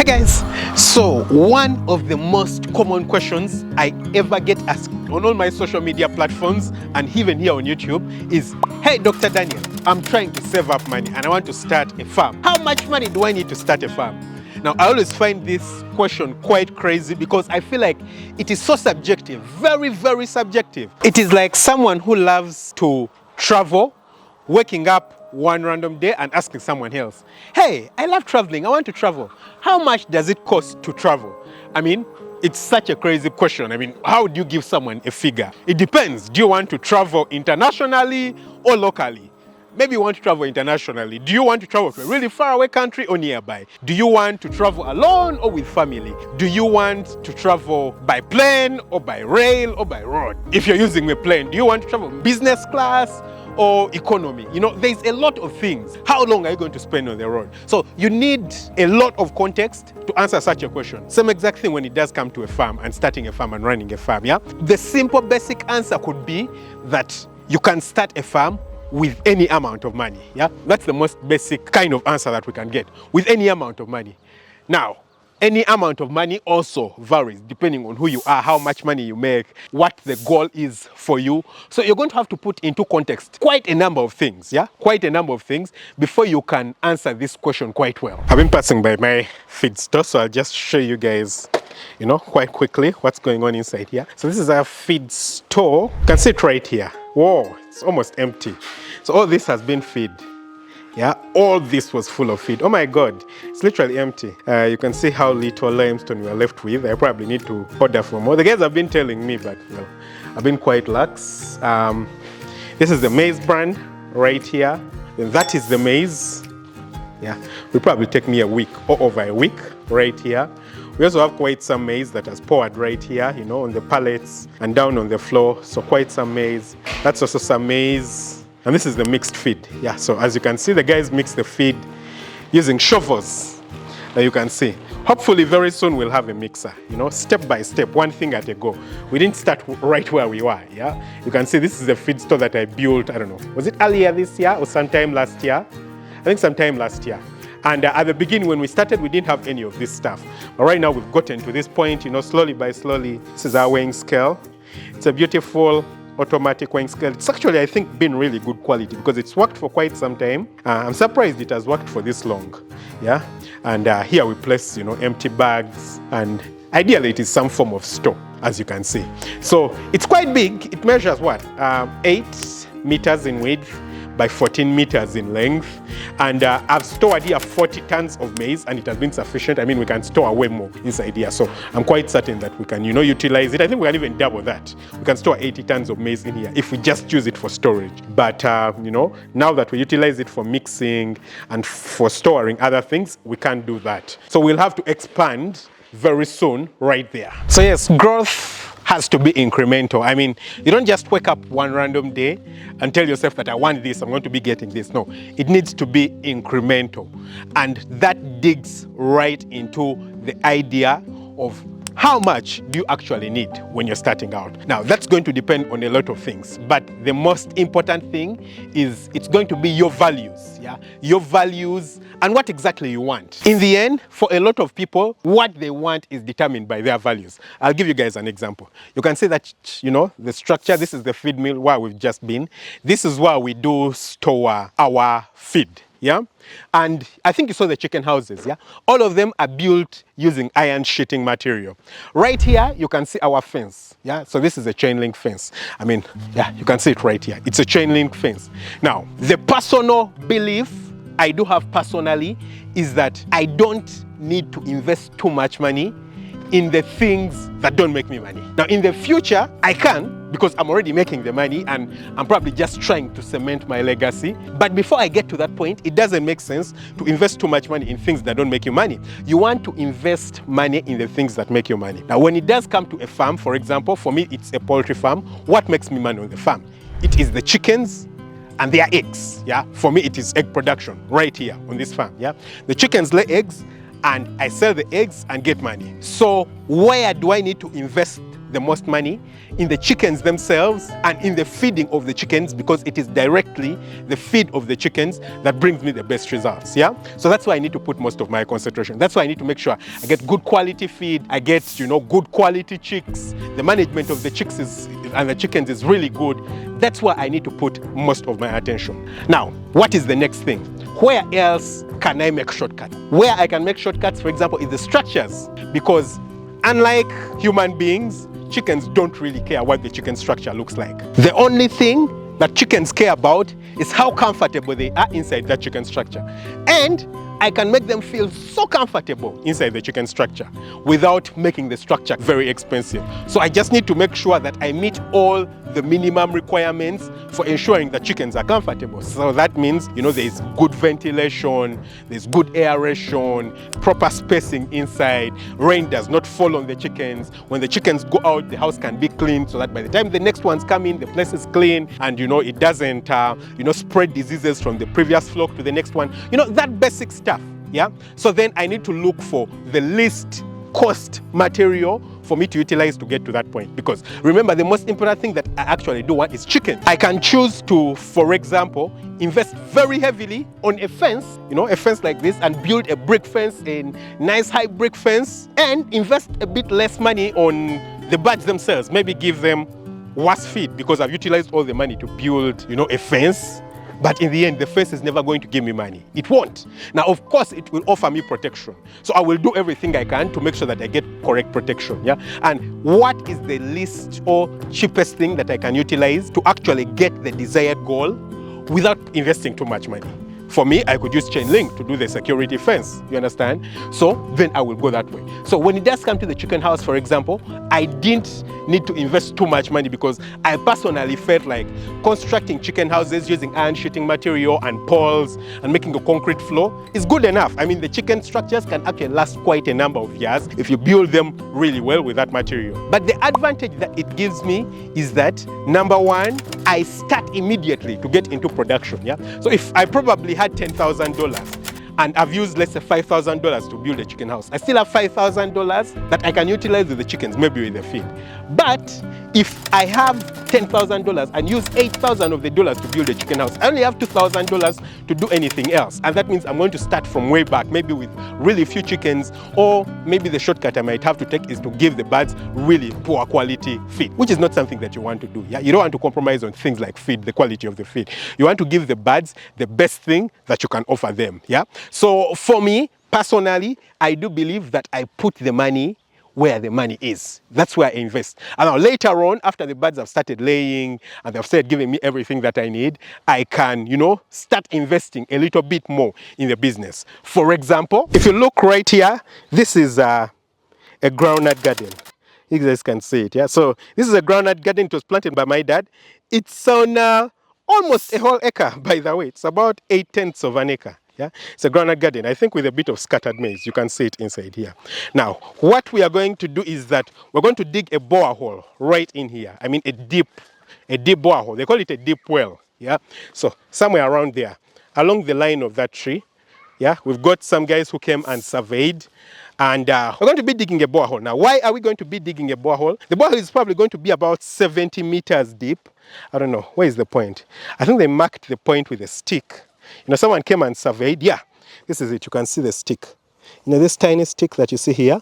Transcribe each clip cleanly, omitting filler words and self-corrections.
Hi guys, so one of the most common questions I ever get asked on all my social media platforms and even here on YouTube is, hey Dr. Daniel, I'm trying to save up money and I want to start a farm. How much money do I need to start a farm? Now, I always find this question quite crazy because I feel like it is so subjective, very, very subjective. It is like someone who loves to travel, waking up one random day and asking someone else, hey, I love traveling, I want to travel. How much does it cost to travel? I mean, it's such a crazy question. I mean, how do you give someone a figure? It depends. Do you want to travel internationally or locally? Maybe you want to travel internationally. Do you want to travel to a really far away country or nearby? Do you want to travel alone or with family? Do you want to travel by plane or by rail or by road? If you're using a plane, do you want to travel business class or economy? You know, there's a lot of things. How long are you going to spend on the road? So you need a lot of context to answer such a question. Same exact thing when it does come to a farm and starting a farm and running a farm, yeah? The simple basic answer could be that you can start a farm with any amount of money, yeah? That's the most basic kind of answer that we can get, with any amount of money. Now, any amount of money also varies depending on who you are, how much money you make, what the goal is for you. So you're going to have to put into context quite a number of things, yeah? Quite a number of things before you can answer this question quite well. I've been passing by my feed store, so I'll just show you guys, you know, quite quickly what's going on inside here. So this is our feed store. You can see it right here. Whoa, it's almost empty. So all this has been feed. Yeah, all this was full of feed. Oh my God, it's literally empty. You can see how little limestone we are left with. I probably need to order for more. The guys have been telling me, but well, I've been quite lax. This is the maize brand right here. Then that is the maize. Yeah, will probably take me a week or over a week right here. We also have quite some maize that has poured right here, you know, on the pallets and down on the floor. So quite some maize. That's also some maize. And this is the mixed feed. Yeah, so as you can see, the guys mix the feed using shovels that you can see. Hopefully very soon we'll have a mixer, you know, step by step, one thing at a go. We didn't start right where we were, yeah? You can see this is a feed store that I built, I don't know, was it earlier this year or sometime last year? I think sometime last year. And at the beginning when we started, we didn't have any of this stuff. But right now we've gotten to this point, you know, slowly by slowly. This is our weighing scale. It's a beautiful automatic weighing scale. It's actually, I think, been really good quality because it's worked for quite some time. I'm surprised it has worked for this long, yeah? And here we place, you know, empty bags, and ideally it is some form of store, as you can see. So it's quite big. It measures what? 8 meters in width by 14 meters in length. And I've stored here 40 tons of maize and it has been sufficient. I mean, we can store way more inside here. So I'm quite certain that we can, you know, utilize it. I think we can even double that. We can store 80 tons of maize in here if we just use it for storage. But, you know, now that we utilize it for mixing and for storing other things, we can't do that. So we'll have to expand very soon right there. So yes, growth has to be incremental. I mean, you don't just wake up one random day and tell yourself that I want this, I'm going to be getting this. No, it needs to be incremental. And that digs right into the idea of how much do you actually need when you're starting out. Now, that's going to depend on a lot of things, but the most important thing is it's going to be your values, yeah? Your values and what exactly you want. In the end, for a lot of people, what they want is determined by their values. I'll give you guys an example. You can see that, you know, the structure, this is the feed mill where we've just been. This is where we do store our feed. Yeah, and I think you saw the chicken houses, yeah? All of them are built using iron sheeting material. Right here, you can see our fence, yeah? So this is a chain link fence. I mean, yeah, you can see it right here. It's a chain link fence. Now, the personal belief I do have personally is that I don't need to invest too much money in the things that don't make me money. Now, in the future, I can, because I'm already making the money and I'm probably just trying to cement my legacy. But before I get to that point, it doesn't make sense to invest too much money in things that don't make you money. You want to invest money in the things that make you money. Now, when it does come to a farm, for example, for me, it's a poultry farm. What makes me money on the farm? It is the chickens and their eggs, yeah? For me, it is egg production right here on this farm, yeah? The chickens lay eggs and I sell the eggs and get money. So where do I need to invest the most money in the chickens themselves and in the feeding of the chickens, because it is directly the feed of the chickens that brings me the best results. Yeah, so that's why I need to put most of my concentration. That's why I need to make sure I get good quality feed, I get, you know, good quality chicks. The management of the chicks and the chickens is really good. That's why I need to put most of my attention. Now, what is the next thing? Where else can I make shortcuts? Where I can make shortcuts, for example, is the structures, because unlike human beings, chickens don't really care what the chicken structure looks like. The only thing that chickens care about is how comfortable they are inside that chicken structure. And I can make them feel so comfortable inside the chicken structure without making the structure very expensive. So I just need to make sure that I meet all the minimum requirements for ensuring that chickens are comfortable. So that means, you know, there's good ventilation, there's good aeration, proper spacing inside, rain does not fall on the chickens. When the chickens go out, the house can be clean so that by the time the next ones come in, the place is clean and, you know, it doesn't, spread diseases from the previous flock to the next one. You know, that basic stuff. Yeah. So then I need to look for the least cost material for me to utilize to get to that point, because remember, the most important thing that I actually do want is chicken. I can choose to, for example, invest very heavily on a fence, you know, a fence like this, and build a brick fence, a nice high brick fence, and invest a bit less money on the birds themselves. Maybe give them worse feed because I've utilized all the money to build, you know, a fence. But in the end, the fence is never going to give me money. It won't. Now, of course, it will offer me protection. So I will do everything I can to make sure that I get correct protection. Yeah. And what is the least or cheapest thing that I can utilize to actually get the desired goal without investing too much money? For me, I could use chain link to do the security fence, you understand? So then I will go that way. So when it does come to the chicken house, for example, I didn't need to invest too much money because I personally felt like constructing chicken houses using iron sheeting material and poles and making a concrete floor is good enough. I mean, the chicken structures can actually last quite a number of years if you build them really well with that material. But the advantage that it gives me is that, number one, I start immediately to get into production. Yeah. So if I probably had $10,000 and I've used, let's say, $5,000 to build a chicken house, I still have $5,000 that I can utilize with the chickens, maybe with the feed. But if I have $10,000 and use $8,000 of the dollars to build a chicken house, I only have $2,000 to do anything else. And that means I'm going to start from way back, maybe with really few chickens, or maybe the shortcut I might have to take is to give the birds really poor quality feed, which is not something that you want to do. Yeah? You don't want to compromise on things like feed, the quality of the feed. You want to give the birds the best thing that you can offer them. Yeah? So for me, personally, I do believe that I put the money where the money is. That's where I invest. And now later on, after the birds have started laying and they've started giving me everything that I need, I can, you know, start investing a little bit more in the business. For example, if you look right here, this is a groundnut garden. You guys can see it, yeah? So this is a groundnut garden. It was planted by my dad. It's on almost a whole acre, by the way. It's about 8/10 of an acre. Yeah? It's a groundnut garden, I think, with a bit of scattered maize. You can see it inside here. Now, what we are going to do is that we're going to dig a borehole right in here. I mean, a deep borehole. They call it a deep well. Yeah. So somewhere around there, along the line of that tree. Yeah, we've got some guys who came and surveyed, and we're going to be digging a borehole. Now, why are we going to be digging a borehole? The borehole is probably going to be about 70 meters deep. I don't know, where is the point? I think they marked the point with a stick. You know, someone came and surveyed. Yeah, this is it. You can see the stick. You know, this tiny stick that you see here.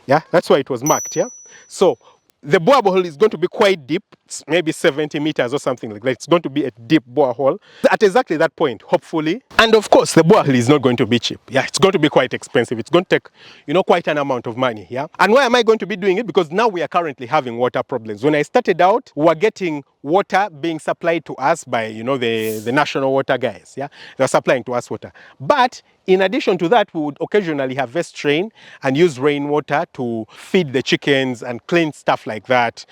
Yeah, that's why it was marked. Yeah. So the borehole is going to be quite deep, maybe 70 meters or something like that. It's going to be a deep borehole at exactly that point, hopefully. And of course, the borehole is not going to be cheap. Yeah, it's going to be quite expensive. It's going to take, you know, quite an amount of money. Yeah. And why am I going to be doing it? Because now we are currently having water problems. When I started out, we were getting water being supplied to us by, you know, the national water guys. Yeah, they're supplying to us water. But in addition to that, we would occasionally harvest rain and use rainwater to feed the chickens and clean stuff like that.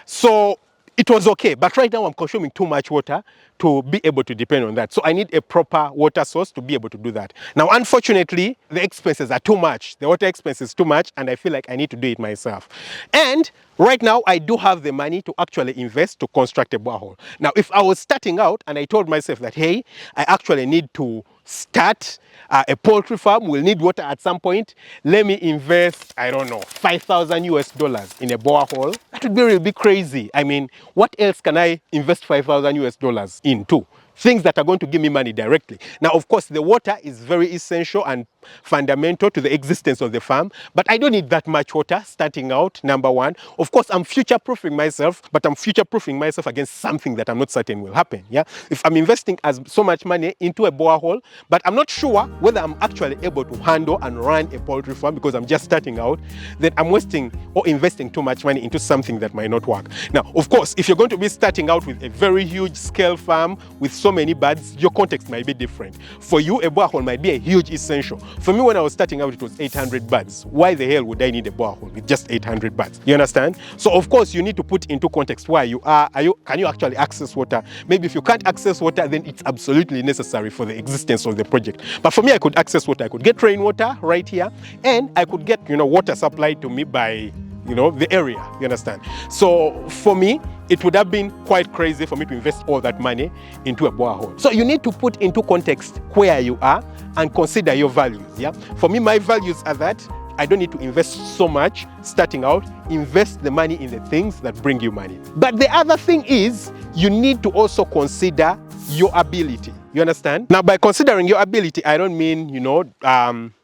So it was okay, but right now I'm consuming too much water to be able to depend on that. So I need a proper water source to be able to do that. Now, unfortunately, the expenses are too much. The water expense is too much, and I feel like I need to do it myself. And right now, I do have the money to actually invest to construct a borehole. Now, if I was starting out and I told myself that, hey, I actually need to start a poultry farm, we'll need water at some point, let me invest, I don't know, $5,000 in a borehole. that would be really crazy. I mean, what else can I invest 5,000 US dollars into? Things that are going to give me money directly. Now, of course, the water is very essential and fundamental to the existence of the farm, but I don't need that much water starting out, number one. Of course, I'm future-proofing myself, but I'm future-proofing myself against something that I'm not certain will happen, yeah? If I'm investing so much money into a borehole, but I'm not sure whether I'm actually able to handle and run a poultry farm because I'm just starting out, then I'm wasting or investing too much money into something that might not work. Now, of course, if you're going to be starting out with a very huge scale farm with so many birds, your context might be different. For you, a borehole might be a huge essential. For me, when I was starting out, it was 800 birds. Why the hell would I need a borehole with just 800 birds? You understand? So, of course, you need to put into context where you are. Can you actually access water? Maybe if you can't access water, then it's absolutely necessary for the existence of the project. But for me, I could access water. I could get rainwater right here, and I could get, water supplied to me by the area, you understand? So for me, it would have been quite crazy for me to invest all that money into a borehole. So you need to put into context where you are and consider your values, yeah? For me, my values are that I don't need to invest so much starting out. Invest the money in the things that bring you money. But the other thing is, you need to also consider your ability. You understand? Now, by considering your ability, I don't mean,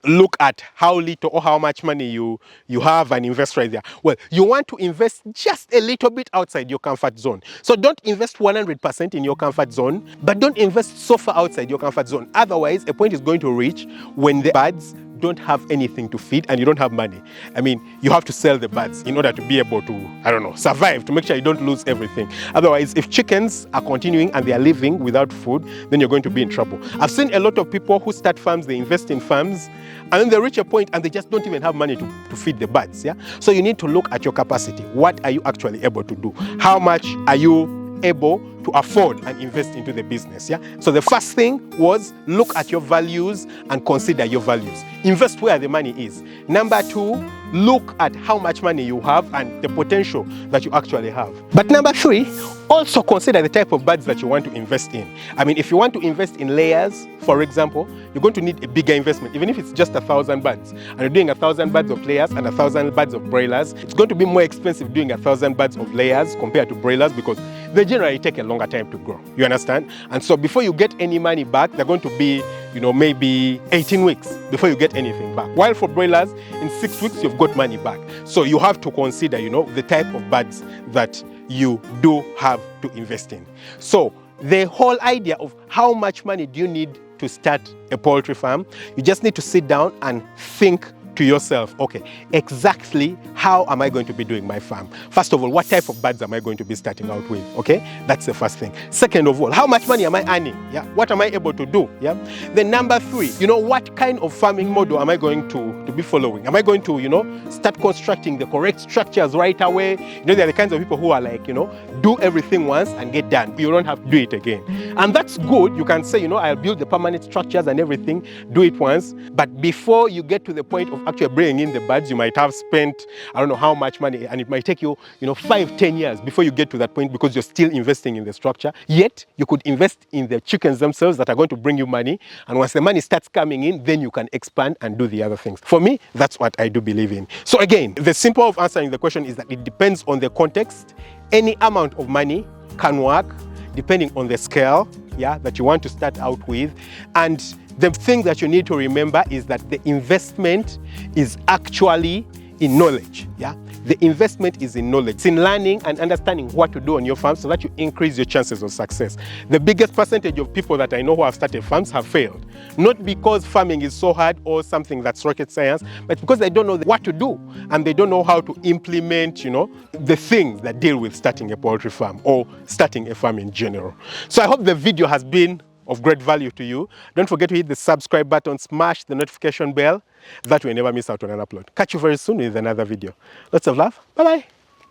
look at how little or how much money you have and invest right there. Well, you want to invest just a little bit outside your comfort zone. So don't invest 100% in your comfort zone, but don't invest so far outside your comfort zone. Otherwise, a point is going to reach when the birds don't have anything to feed and you don't have money. I mean, you have to sell the birds in order to be able to, survive, to make sure you don't lose everything. Otherwise, if chickens are continuing and they are living without food, then you're going to be in trouble. I've seen a lot of people who start farms, they invest in farms, and then they reach a point and they just don't even have money to feed the birds, yeah? So you need to look at your capacity. What are you actually able to do? How much are you able to afford and invest into the business, yeah? So the first thing was look at your values and consider your values. Invest where the money is. Number two, look at how much money you have and the potential that you actually have. But number three, also consider the type of birds that you want to invest in. I mean, if you want to invest in layers, for example, you're going to need a bigger investment, even if it's just 1,000 birds. And you're doing 1,000 birds of layers and 1,000 birds of broilers. It's going to be more expensive doing 1,000 birds of layers compared to broilers because they generally take a longer time to grow. You understand? And so before you get any money back, they're going to be, maybe 18 weeks before you get anything back. While for broilers, in 6 weeks, you've got money back. So you have to consider, the type of birds that you do have to invest in. So the whole idea of how much money do you need to start a poultry farm, you just need to sit down and think to yourself, okay, exactly how am I going to be doing my farm? First of all, what type of birds am I going to be starting out with? Okay, that's the first thing. Second of all, how much money am I earning? Yeah, what am I able to do? Yeah. Then number three, what kind of farming model am I going to be following? Am I going to, start constructing the correct structures right away? There are the kinds of people who are like, do everything once and get done. You don't have to do it again. And that's good. You can say, I'll build the permanent structures and everything, do it once. But before you get to the point of actually bringing in the birds, you might have spent, I don't know how much money, and it might take you, 5-10 years before you get to that point because you're still investing in the structure. Yet, you could invest in the chickens themselves that are going to bring you money. And once the money starts coming in, then you can expand and do the other things. For me, that's what I do believe in. So again, the simple of answering the question is that it depends on the context. Any amount of money can work depending on the scale, that you want to start out with. And the thing that you need to remember is that the investment is actually in knowledge, The investment is in knowledge. It's in learning and understanding what to do on your farm so that you increase your chances of success. The biggest percentage of people that I know who have started farms have failed. Not because farming is so hard or something that's rocket science, but because they don't know what to do and they don't know how to implement, the things that deal with starting a poultry farm or starting a farm in general. So I hope the video has been of great value to you. Don't forget to hit the subscribe button, smash the notification bell. That way you never miss out on an upload. Catch you very soon with another video. Lots of love. Bye-bye.